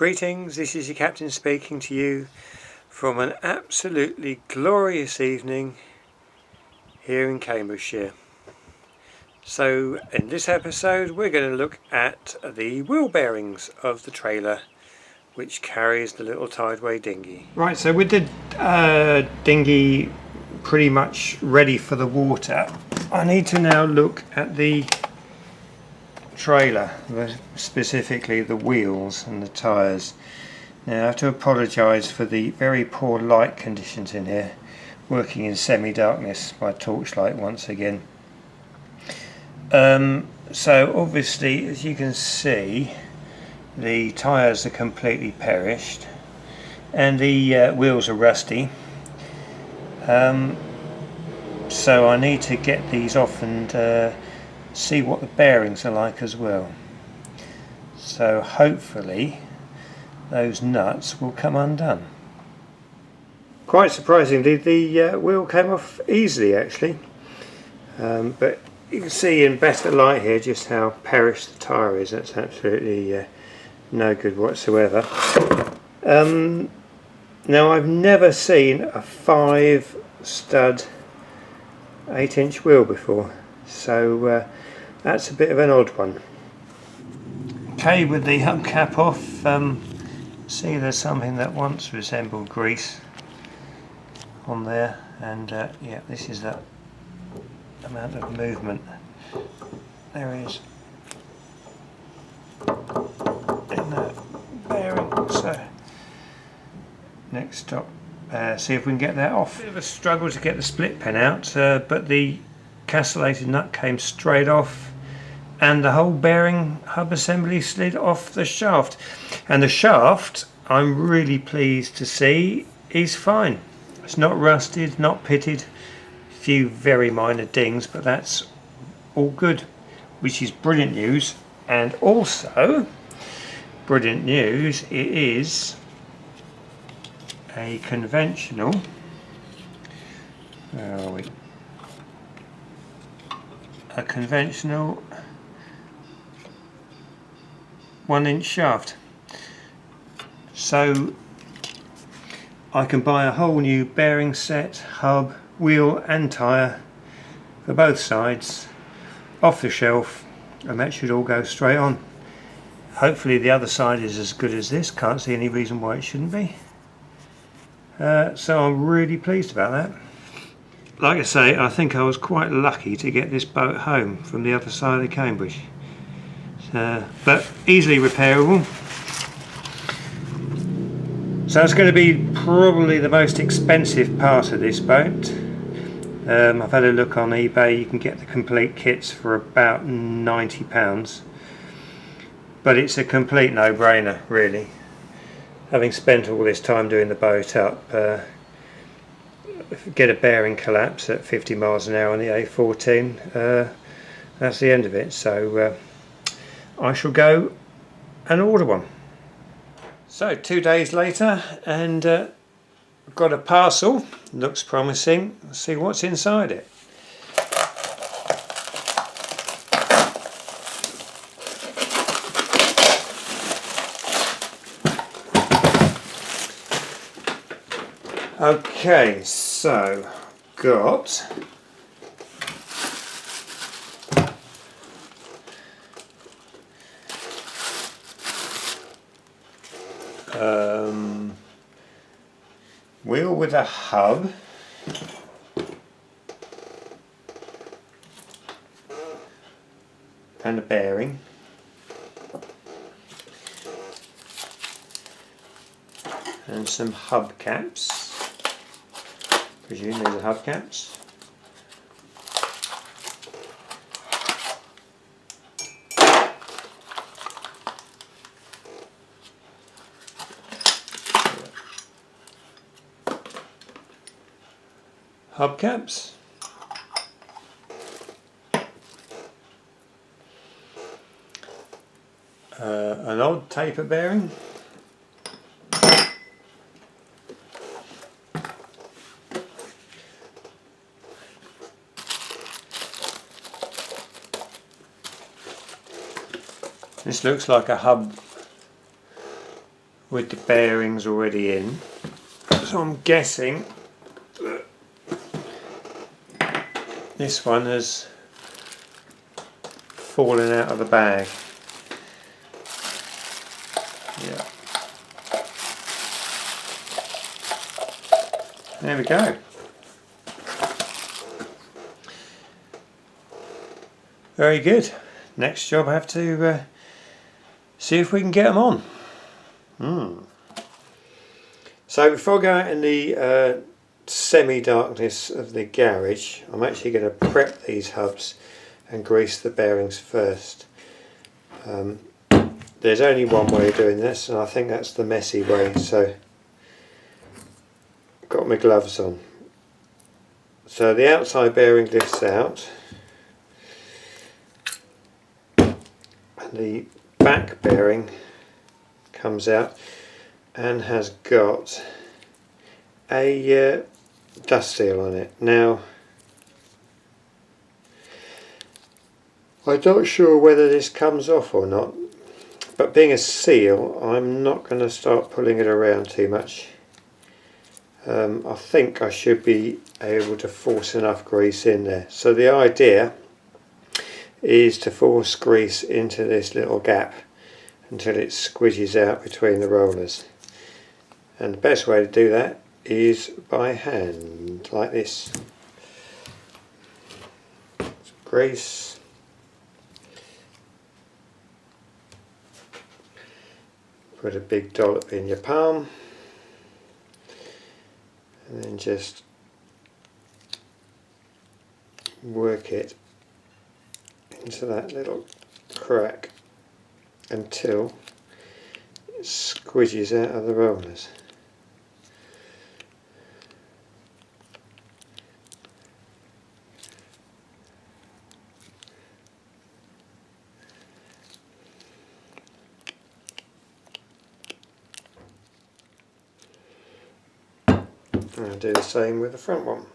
Greetings, this is your captain speaking to you from an absolutely glorious evening here in Cambridgeshire. So in this episode we're going to look at the wheel bearings of the trailer which carries the little tideway dinghy. Right, so with the dinghy pretty much ready for the water, I need to now look at the trailer, specifically the wheels and the tyres. Now I have to apologise for the very poor light conditions in here, working in semi-darkness by torchlight once again. So obviously, as you can see, the tyres are completely perished and the wheels are rusty, so I need to get these off and see what the bearings are like as well. So hopefully those nuts will come undone. Quite surprisingly, the wheel came off easily actually, but you can see in better light here just how perished the tyre is. That's absolutely no good whatsoever. Now I've never seen a 5 stud 8-inch wheel before, so that's a bit of an odd one. Okay, with the hubcap off, see there's something that once resembled grease on there, and yeah, this is that amount of movement there is in the bearing. So next stop, see if we can get that off. Bit of a struggle to get the split pen out, but the castellated nut came straight off and the whole bearing hub assembly slid off the shaft. And the shaft, I'm really pleased to see, is fine. It's not rusted, not pitted, a few very minor dings, but that's all good, which is brilliant news. And also brilliant news, it is a conventional, where are we? A conventional 1-inch shaft, so I can buy a whole new bearing set, hub, wheel and tyre for both sides off the shelf, and that should all go straight on. Hopefully the other side is as good as this, can't see any reason why it shouldn't be, so I'm really pleased about that. Like I say, I think I was quite lucky to get this boat home from the other side of Cambridge, but easily repairable. So it's going to be probably the most expensive part of this boat. I've had a look on eBay, you can get the complete kits for about £90, but it's a complete no-brainer really. Having spent all this time doing the boat up, get a bearing collapse at 50 miles an hour on the A14, that's the end of it. So I shall go and order one. So 2 days later, and I've got a parcel, looks promising. Let's see what's inside it. Okay, so got wheel with a hub, and a bearing, and some hubcaps. Presume these are hubcaps. Hubcaps. An odd taper bearing. This looks like a hub with the bearings already in, so I'm guessing that this one has fallen out of the bag. Yeah. There we go. Very good. Next job I have to see if we can get them on. So before I go out in the semi-darkness of the garage, I'm actually going to prep these hubs and grease the bearings first. There's only one way of doing this, and I think that's the messy way, so I've got my gloves on. So the outside bearing lifts out, and the back bearing comes out and has got a dust seal on it. Now, I'm not sure whether this comes off or not, but being a seal, I'm not going to start pulling it around too much. I think I should be able to force enough grease in there. So the idea is to force grease into this little gap until it squidges out between the rollers. And the best way to do that is by hand, like this. Grease. Put a big dollop in your palm, and then just work it into that little crack until it squidges out of the rollers. And I'll do the same with the front one.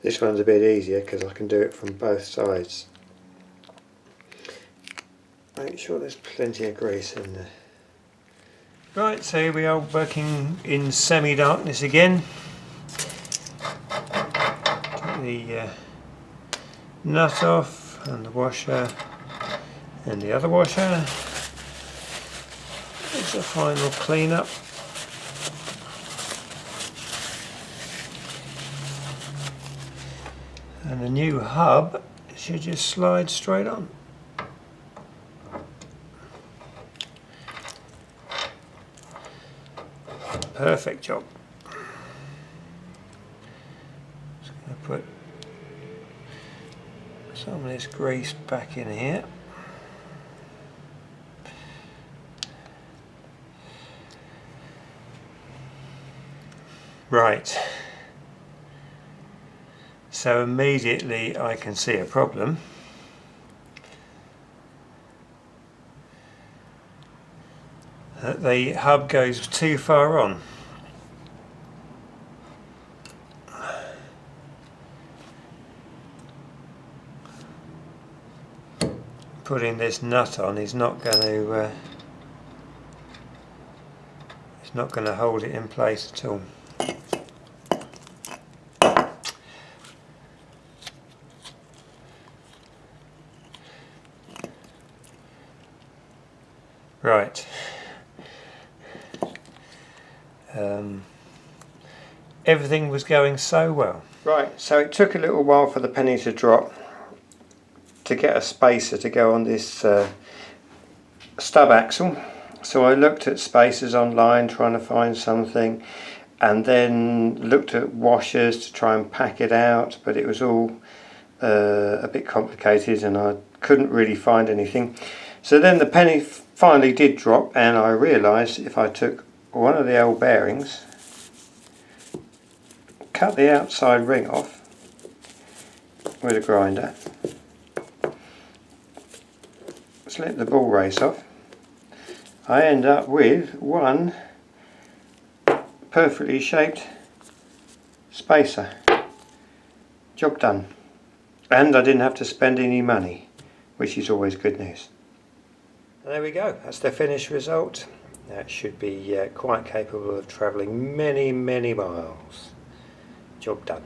This one's a bit easier because I can do it from both sides. Make sure there's plenty of grease in there. Right, so here we are working in semi-darkness again. Get the nut off, and the washer, and the other washer. There's a final clean up. And the new hub should just slide straight on. Perfect job. Just going to put some of this grease back in here. Right. So immediately I can see a problem. The hub goes too far on. Putting this nut on is not going to it's not going to hold it in place at all. Right. Everything was going so well. Right, so it took a little while for the penny to drop to get a spacer to go on this stub axle. So I looked at spacers online trying to find something, and then looked at washers to try and pack it out, but it was all a bit complicated and I couldn't really find anything. So then the penny finally did drop, and I realised if I took one of the old bearings, cut the outside ring off with a grinder, slip the ball race off, I end up with one perfectly shaped spacer. Job done. And I didn't have to spend any money, which is always good news. And there we go, that's the finished result. That should be quite capable of travelling many, many miles. Job done.